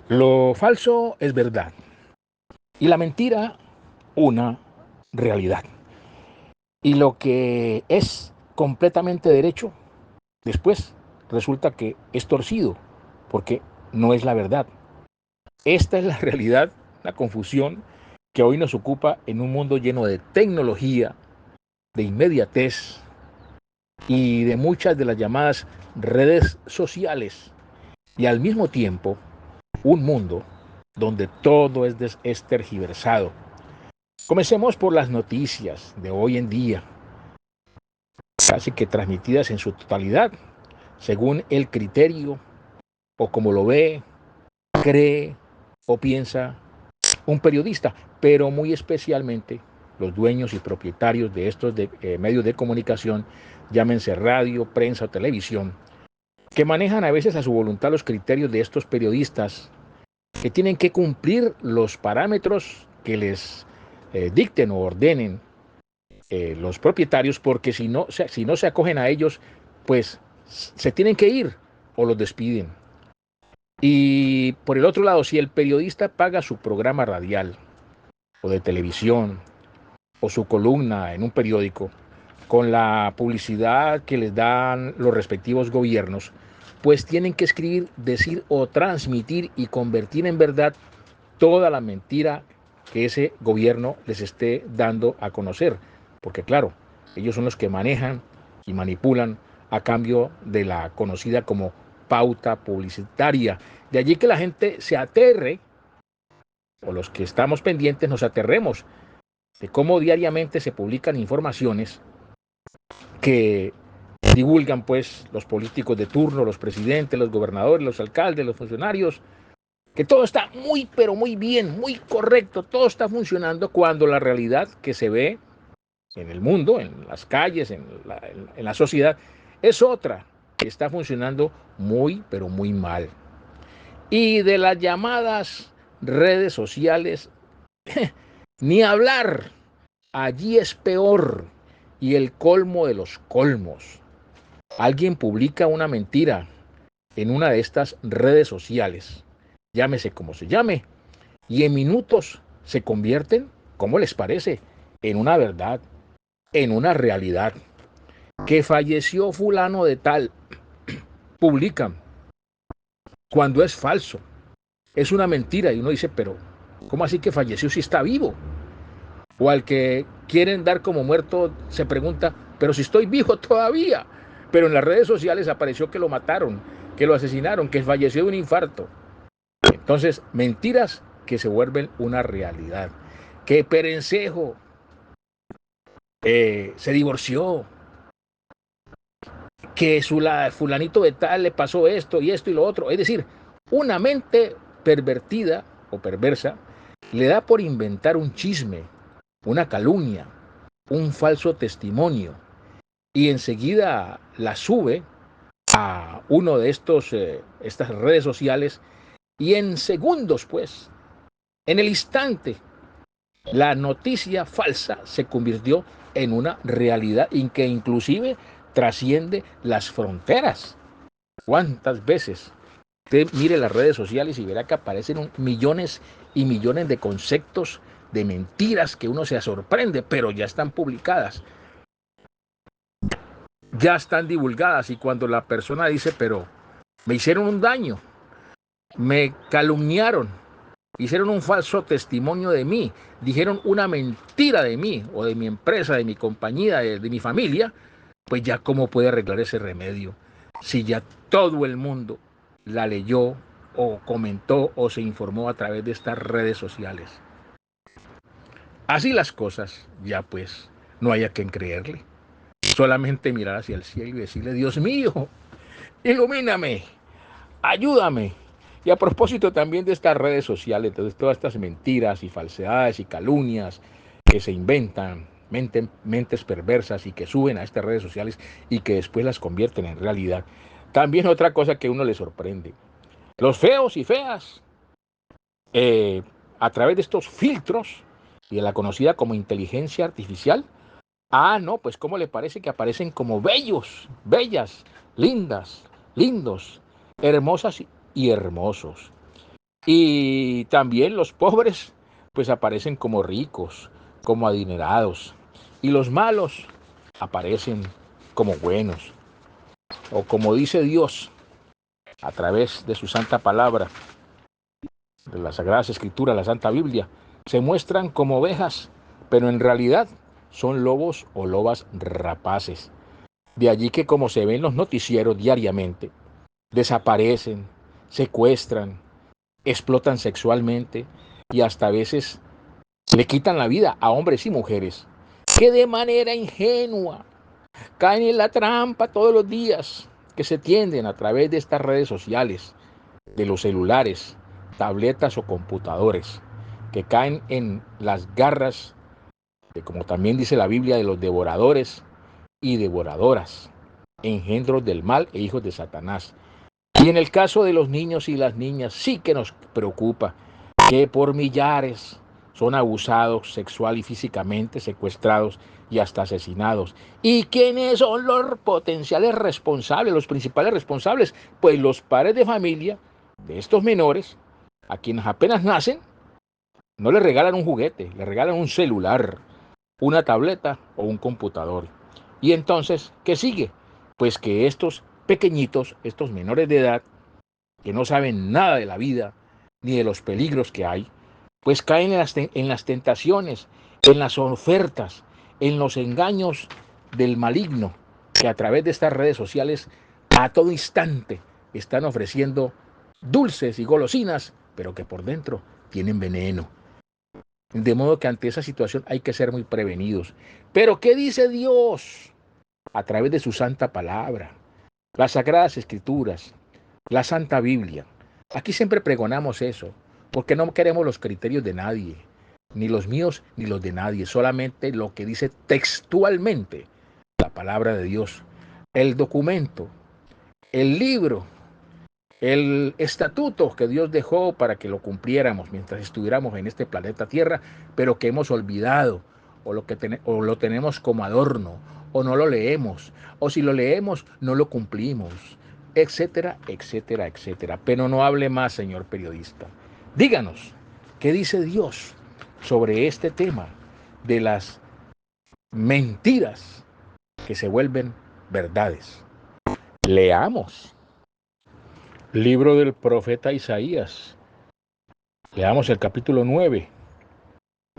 Lo falso es verdad y la mentira una realidad. Y lo que es completamente derecho, después resulta que es torcido, porque no es la verdad. Esta es la realidad, la confusión que hoy nos ocupa en un mundo lleno de tecnología, de inmediatez y de muchas de las llamadas redes sociales. Y al mismo tiempo, un mundo donde todo es tergiversado. Comencemos por las noticias de hoy en día, casi que transmitidas en su totalidad, según el criterio o como lo ve, cree o piensa un periodista, pero muy especialmente los dueños y propietarios de estos medios de comunicación, llámense radio, prensa o televisión, que manejan a veces a su voluntad los criterios de estos periodistas, que tienen que cumplir los parámetros que les dicten o ordenen los propietarios, porque si no se acogen a ellos, pues se tienen que ir o los despiden. Y por el otro lado, si el periodista paga su programa radial o de televisión o su columna en un periódico con la publicidad que les dan los respectivos gobiernos, pues tienen que escribir, decir o transmitir y convertir en verdad toda la mentira que ese gobierno les esté dando a conocer. Porque claro, ellos son los que manejan y manipulan a cambio de la conocida como pauta publicitaria. De allí que la gente se aterre, o los que estamos pendientes nos aterremos, de cómo diariamente se publican informaciones que divulgan pues los políticos de turno, los presidentes, los gobernadores, los alcaldes, los funcionarios, que todo está muy pero muy bien, muy correcto, todo está funcionando cuando la realidad que se ve en el mundo, en las calles, en la sociedad, es otra, que está funcionando muy pero muy mal. Y de las llamadas redes sociales, ni hablar, allí es peor y el colmo de los colmos. Alguien publica una mentira en una de estas redes sociales, llámese como se llame, y en minutos se convierten, ¿cómo les parece?, en una verdad, en una realidad. Que falleció fulano de tal, publican, cuando es falso, es una mentira y uno dice, pero ¿cómo así que falleció si está vivo? O al que quieren dar como muerto se pregunta, pero si estoy vivo todavía. Pero en las redes sociales apareció que lo mataron, que lo asesinaron, que falleció de un infarto. Entonces, mentiras que se vuelven una realidad. Que Perencejo se divorció, que fulanito de tal le pasó esto y esto y lo otro. Es decir, una mente pervertida o perversa le da por inventar un chisme, una calumnia, un falso testimonio y enseguida la sube a uno de estas redes sociales y en segundos, pues, en el instante, la noticia falsa se convirtió en una realidad y que inclusive trasciende las fronteras. ¿Cuántas veces? Usted mire las redes sociales y verá que aparecen millones y millones de conceptos de mentiras que uno se sorprende, pero ya están publicadas, ya están divulgadas y cuando la persona dice, pero me hicieron un daño, me calumniaron, hicieron un falso testimonio de mí, dijeron una mentira de mí o de mi empresa, de mi compañía, de mi familia, pues ya cómo puede arreglar ese remedio si ya todo el mundo la leyó o comentó o se informó a través de estas redes sociales. Así las cosas, ya pues no hay a quien creerle. Solamente mirar hacia el cielo y decirle, Dios mío, ilumíname, ayúdame. Y a propósito también de estas redes sociales, entonces todas estas mentiras y falsedades y calumnias que se inventan, mentes perversas y que suben a estas redes sociales y que después las convierten en realidad. También otra cosa que a uno le sorprende. Los feos y feas, eh, a través de estos filtros y de la conocida como inteligencia artificial, no, pues ¿cómo le parece que aparecen como bellos, bellas, lindas, lindos, hermosas y hermosos? Y también los pobres pues aparecen como ricos, como adinerados. Y los malos aparecen como buenos. O como dice Dios a través de su santa palabra, de las Sagradas Escrituras, la Santa Biblia, se muestran como ovejas, pero en realidad son lobos o lobas rapaces. De allí que, como se ve en los noticieros diariamente, desaparecen, secuestran, explotan sexualmente y hasta a veces le quitan la vida a hombres y mujeres que de manera ingenua caen en la trampa todos los días, que se tienden a través de estas redes sociales, de los celulares, tabletas o computadores, que caen en las garras de, como también dice la Biblia, de los devoradores y devoradoras, engendros del mal e hijos de Satanás. Y en el caso de los niños y las niñas sí que nos preocupa que por millares son abusados sexual y físicamente, secuestrados y hasta asesinados. ¿Y quiénes son los potenciales responsables, los principales responsables? Pues los padres de familia de estos menores, a quienes apenas nacen, no les regalan un juguete, les regalan un celular, una tableta o un computador. Y entonces, ¿qué sigue? Pues que estos pequeñitos, estos menores de edad, que no saben nada de la vida ni de los peligros que hay, pues caen en las tentaciones, en las ofertas, en los engaños del maligno, que a través de estas redes sociales a todo instante están ofreciendo dulces y golosinas, pero que por dentro tienen veneno. De modo que ante esa situación hay que ser muy prevenidos. Pero ¿qué dice Dios a través de su santa palabra? Las sagradas escrituras, la Santa Biblia. Aquí siempre pregonamos eso, porque no queremos los criterios de nadie, ni los míos ni los de nadie, solamente lo que dice textualmente la palabra de Dios, el documento, el libro, el estatuto que Dios dejó para que lo cumpliéramos mientras estuviéramos en este planeta Tierra, pero que hemos olvidado, o lo tenemos como adorno, o no lo leemos, o si lo leemos no lo cumplimos, etcétera, etcétera, etcétera. Pero no hable más, señor periodista. Díganos, ¿qué dice Dios sobre este tema de las mentiras que se vuelven verdades? Leamos. Libro del profeta Isaías. Leamos el capítulo 9,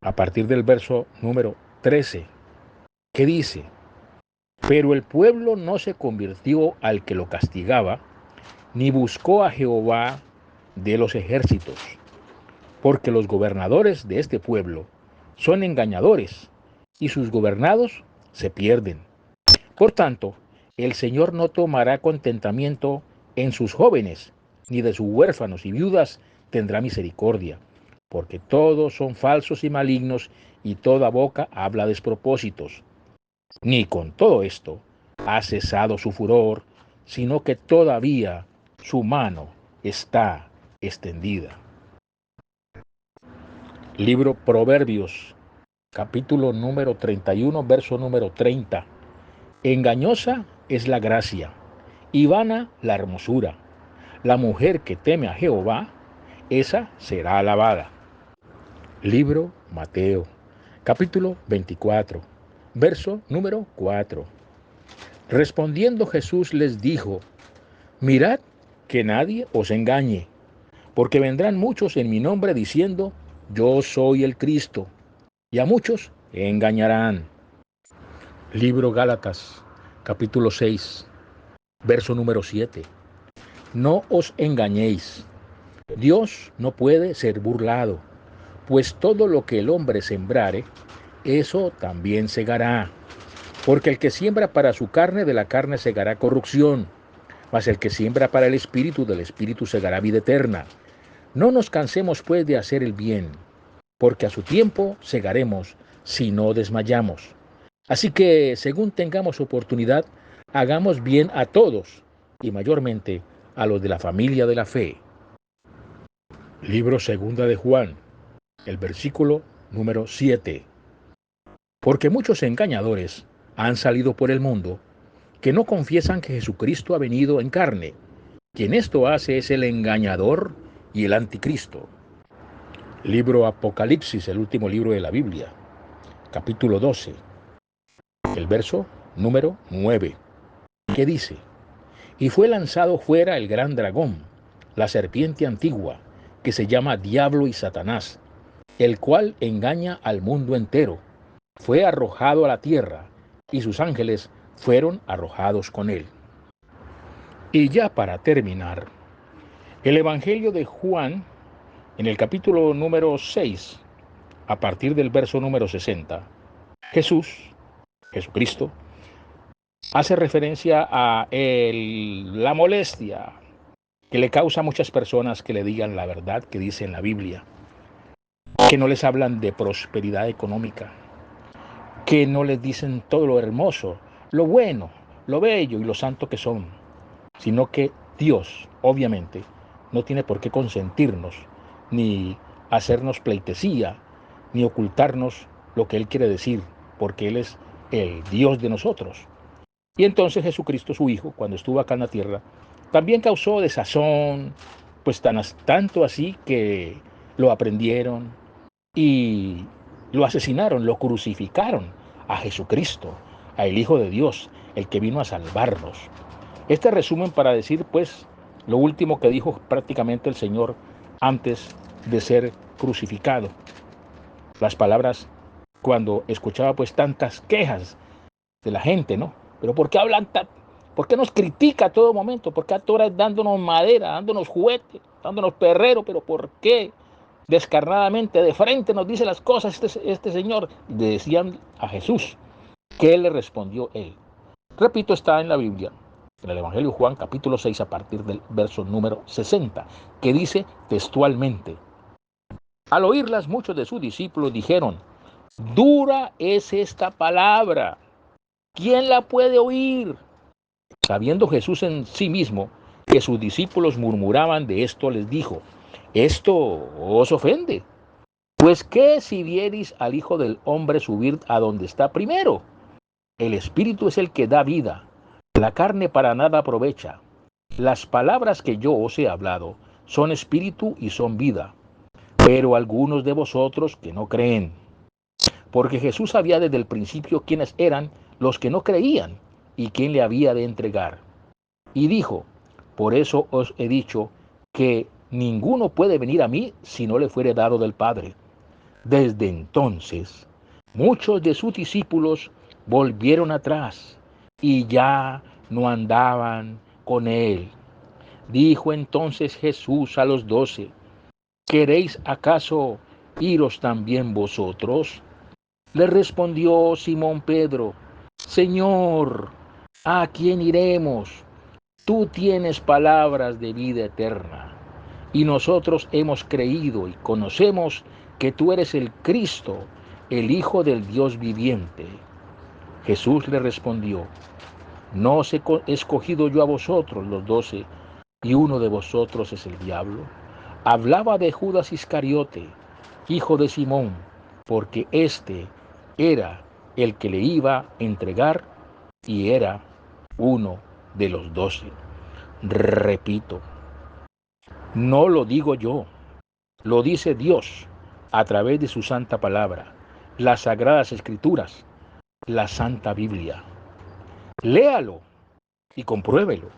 a partir del verso número 13, que dice: Pero el pueblo no se convirtió al que lo castigaba, ni buscó a Jehová de los ejércitos, porque los gobernadores de este pueblo son engañadores, y sus gobernados se pierden. Por tanto, el Señor no tomará contentamiento en sus jóvenes, ni de sus huérfanos y viudas tendrá misericordia, porque todos son falsos y malignos, y toda boca habla despropósitos. Ni con todo esto ha cesado su furor, sino que todavía su mano está extendida. Libro Proverbios, capítulo número 31, verso número 30. Engañosa es la gracia y vana la hermosura. La mujer que teme a Jehová, esa será alabada. Libro Mateo, capítulo 24, verso número 4. Respondiendo Jesús les dijo: Mirad que nadie os engañe, porque vendrán muchos en mi nombre diciendo: Yo soy el Cristo, y a muchos engañarán. Libro Gálatas, capítulo 6, verso número 7. No os engañéis, Dios no puede ser burlado, pues todo lo que el hombre sembrare, eso también segará. Porque el que siembra para su carne, de la carne segará corrupción, mas el que siembra para el Espíritu, del Espíritu segará vida eterna. No nos cansemos pues de hacer el bien, porque a su tiempo segaremos si no desmayamos. Así que, según tengamos oportunidad, hagamos bien a todos, y mayormente a los de la familia de la fe. Libro segunda de Juan, el versículo número 7. Porque muchos engañadores han salido por el mundo, que no confiesan que Jesucristo ha venido en carne. Quien esto hace es el engañador y el anticristo. Libro Apocalipsis, el último libro de la Biblia, capítulo 12, el verso número 9, que dice: y fue lanzado fuera el gran dragón, la serpiente antigua, que se llama Diablo y Satanás, el cual engaña al mundo entero. Fue arrojado a la tierra, y sus ángeles fueron arrojados con él. Y ya para terminar, el Evangelio de Juan, en el capítulo número 6, a partir del verso número 60, Jesucristo, hace referencia a la molestia que le causa a muchas personas que le digan la verdad que dice en la Biblia, que no les hablan de prosperidad económica, que no les dicen todo lo hermoso, lo bueno, lo bello y lo santo que son, sino que Dios, obviamente, no tiene por qué consentirnos, ni hacernos pleitesía, ni ocultarnos lo que Él quiere decir, porque Él es el Dios de nosotros. Y entonces Jesucristo, su Hijo, cuando estuvo acá en la tierra, también causó desazón, pues tanto así que lo aprendieron y lo asesinaron, lo crucificaron a Jesucristo, a el Hijo de Dios, el que vino a salvarnos. Este resumen para decir, pues, lo último que dijo prácticamente el Señor antes de ser crucificado. Las palabras cuando escuchaba pues tantas quejas de la gente, ¿no? Pero ¿por qué hablan tan? ¿Por qué nos critica a todo momento? ¿Por qué a todas horas dándonos madera, dándonos juguete, dándonos perrero? ¿Pero por qué descarnadamente, de frente nos dice las cosas este señor? Le decían a Jesús. ¿Qué le respondió él? Repito, está en la Biblia, en el Evangelio de Juan, capítulo 6, a partir del verso número 60, que dice textualmente: al oírlas, muchos de sus discípulos dijeron: dura es esta palabra, ¿quién la puede oír? Sabiendo Jesús en sí mismo que sus discípulos murmuraban de esto, les dijo: ¿esto os ofende? Pues qué si vierais al Hijo del Hombre subir a donde está primero. El Espíritu es el que da vida, la carne para nada aprovecha. Las palabras que yo os he hablado son espíritu y son vida, pero algunos de vosotros que no creen. Porque Jesús sabía desde el principio quiénes eran los que no creían y quién le había de entregar. Y dijo: por eso os he dicho que ninguno puede venir a mí si no le fuere dado del Padre. Desde entonces, muchos de sus discípulos volvieron atrás y ya no andaban con él. Dijo entonces Jesús a los 12: ¿queréis acaso iros también vosotros? Le respondió Simón Pedro: Señor, ¿a quién iremos? Tú tienes palabras de vida eterna, y nosotros hemos creído y conocemos que tú eres el Cristo, el Hijo del Dios viviente. Jesús le respondió: ¿no os he escogido yo a vosotros los 12, y uno de vosotros es el diablo? Hablaba de Judas Iscariote, hijo de Simón, porque éste era el que le iba a entregar y era uno de los 12. Repito, no lo digo yo, lo dice Dios a través de su santa palabra, las sagradas escrituras, la santa Biblia. Léalo y compruébelo.